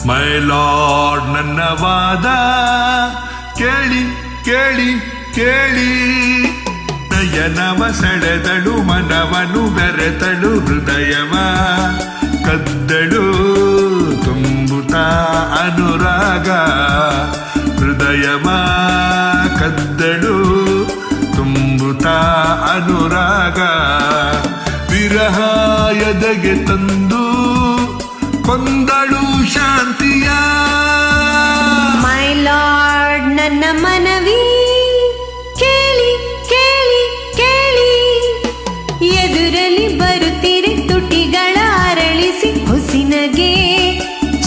My lord ನನ್ನ ವಾದ ಕೇಳಿ ಕೇಳಿ ಕೇಳಿ, ನಯನವ ಸೆಳೆದಳು ಮನವನು ಬೆರೆತಳು ಹೃದಯವ ಕದ್ದಳು ತುಂಬುತ್ತಾ ಅನುರಾಗ, ಹೃದಯವ ಕದ್ದಳು ತುಂಬುತ್ತಾ ಅನುರಾಗ, ವಿರಹ ಎದೆಗೆ ತಂದು ಕೊಂದಳು ಶಾಂತಿಯ. ಮೈ ಲಾರ್ಡ್ ನನ್ನ ಮನವಿ ಕೇಳಿ ಕೇಳಿ ಕೇಳಿ, ಎದುರಲ್ಲಿ ಬರುತ್ತಿರೆ ತುಟಿಗಳ ಅರಳಿಸಿ ಹುಸಿನಗೆ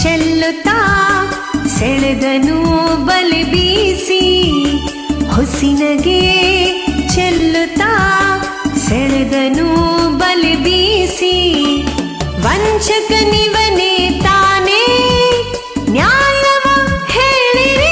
ಚೆಲ್ಲುತ್ತಾ ಸೆಳೆದನು ಬಲಿ ಬೀಸಿ, ಹುಸಿನಗೆ ಚೆಲ್ಲುತ್ತಾ ಸೆಳೆದನು ಬಲಿ ಬೀಸಿ, ವಂಚಕನಿವನೇ ತಾನೇ ನ್ಯಾಯವ ಹೇಳಿರಿ.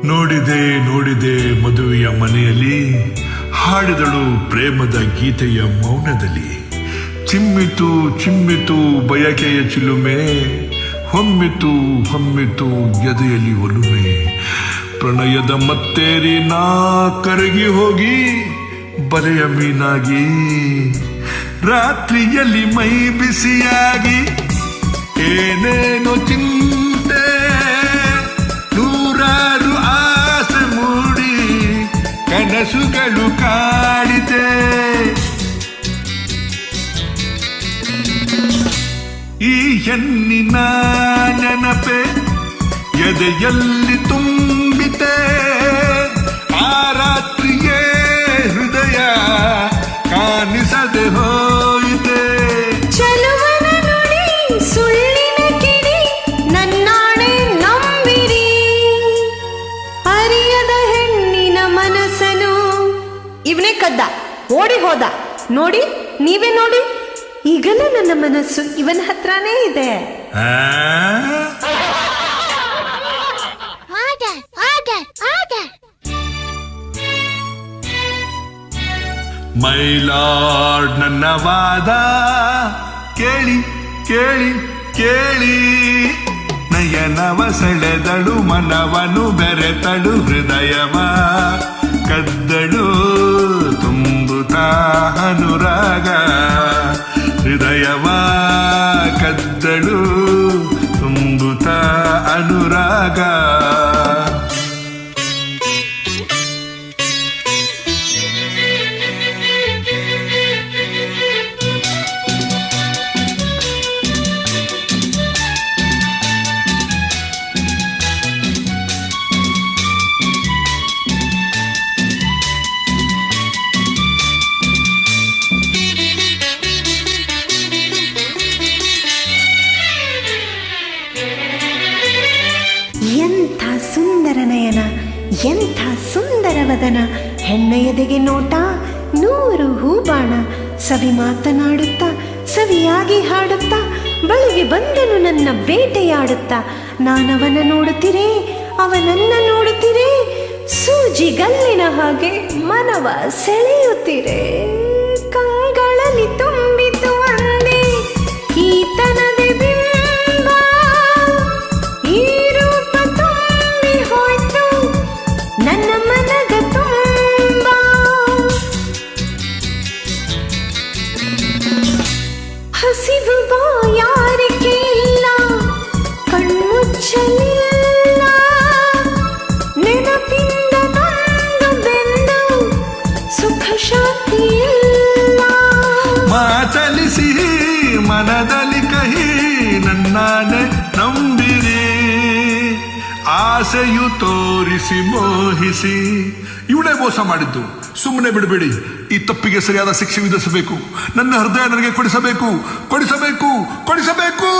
ನೋಡಿದೆ ನೋಡಿದೆ ಮದುವೆಯ ಮನೆಯಲ್ಲಿ, ಹಾಡಿದಳು ಪ್ರೇಮದ ಗೀತೆಯ ಮೌನದಲ್ಲಿ, ಚಿಮ್ಮಿತು ಚಿಮ್ಮಿತು ಬಯಕೆಯ ಚಿಲುಮೆ, ಹೊಮ್ಮಿತು ಹೊಮ್ಮಿತು ಎದೆಯಲ್ಲಿ ಒಲುಮೆ, ಪ್ರಣಯದ ಮತ್ತೇರಿ ನಾ ಕರಗಿ ಹೋಗಿ ಬಲೆಯ ಮೀನಾಗಿ, ರಾತ್ರಿಯಲ್ಲಿ ಮೈ ಬಿಸಿಯಾಗಿ ಏನೇನೋ ಚಿಂತೆ, ನೂರಾರು ಆಸೆ ಮೂಡಿ ಕನಸುಗಳು ಕಾಡಿದೆ, ಈ ಹೆಣ್ಣಿನ ನೆನಪೆ ಎದೆಯಲ್ಲಿ ತುಂಬಿತೆ, ಆ ರಾತ್ರಿಯೇ ಹೃದಯ ಕಾಣಿಸದೆ ಹೋಯಿತೆ. ಚಲುವನ ನುಡಿ ಸುಳ್ಳಿನ ಕಿಡಿ ನನ್ನಾಣೆ ನಂಬಿರಿ, ಅರಿಯದ ಹೆಣ್ಣಿನ ಮನಸ್ಸನು ಇವನೇ ಕದ್ದ ಓಡಿ ಹೋದ, ನೋಡಿ ನೀವೇ ನೋಡಿ, ಈಗಲೂ ನನ್ನ ಮನಸ್ಸು ಇವನ ಹತ್ರನೇ ಇದೆ. ಮೈ ಲಾರ್ಡ್ ನನ್ನ ವಾದ ಕೇಳಿ ಕೇಳಿ ಕೇಳಿ, ನಯನವ ಸೆಳೆದಳು ಮನವನು ಬೆರೆತಳು ಹೃದಯವ ಕದ್ದಳು ತುಂಬುತ್ತಾ ಅನುರಾಗ, ಹೃದಯವ ಕದ್ದಳು ತುಂಬುತ್ತಾ ಅನುರಾಗ. ಎಂಥ ಸುಂದರ ನಯನ, ಎಂಥ ಸುಂದರ ವದನ, ಹೆಣ್ಣ ಎದೆಗೆ ನೋಟ ನೂರು ಹೂಬಾಣ, ಸವಿ ಮಾತನಾಡುತ್ತಾ ಸವಿಯಾಗಿ ಹಾಡುತ್ತಾ ಬಳಿಗೆ ಬಂದನು ನನ್ನ ಬೇಟೆಯಾಡುತ್ತಾ, ನಾನವನ ನೋಡುತ್ತೀರೇ ಅವನನ್ನ ನೋಡುತ್ತೀರೇ, ಸೂಜಿಗಲ್ಲಿನ ಹಾಗೆ ಮನವ ಸೆಳೆಯುತ್ತೀರೇ, ಕಂಗಳಲ್ಲಿ ತುಂಬಿತು ಒಂದೇ ಈತನದೆ ಬಿಂಬ, ಈ ರೂಪ ತುಂಬಿ ಹೋಯ್ತು ನನ್ನ ಮನದ ತುಂಬ, ಹಸಿವು ಬಾಯಾರಿಕೆ ಇಲ್ಲ ಕಣ್ಮುಚ್ಚಲಿಲ್ಲ, ನೆನಪಿಂದ ನೊಂದು ಬೆಂದು ಸುಖ ಶಾಂತಿ ಇಲ್ಲ, ಮಾತಲಿ ಸಿಹಿ ಮನದಲ್ಲಿ ಕಹಿ ನನ್ನಾನೆ ನಂಬಿರಿ, ಆಸೆಯು ತೋರಿಸಿ ಮೋಹಿಸಿ. ಇವಳೇ ಮೋಸ ಮಾಡಿದ್ದು, ಸುಮ್ಮನೆ ಬಿಡಬೇಡಿ, ಈ ತಪ್ಪಿಗೆ ಸರಿಯಾದ ಶಿಕ್ಷೆ ವಿಧಿಸಬೇಕು, ನನ್ನ ಹೃದಯ ನನಗೆ ಕೊಡಿಸಬೇಕು ಕೊಡಿಸಬೇಕು ಕೊಡಿಸಬೇಕು.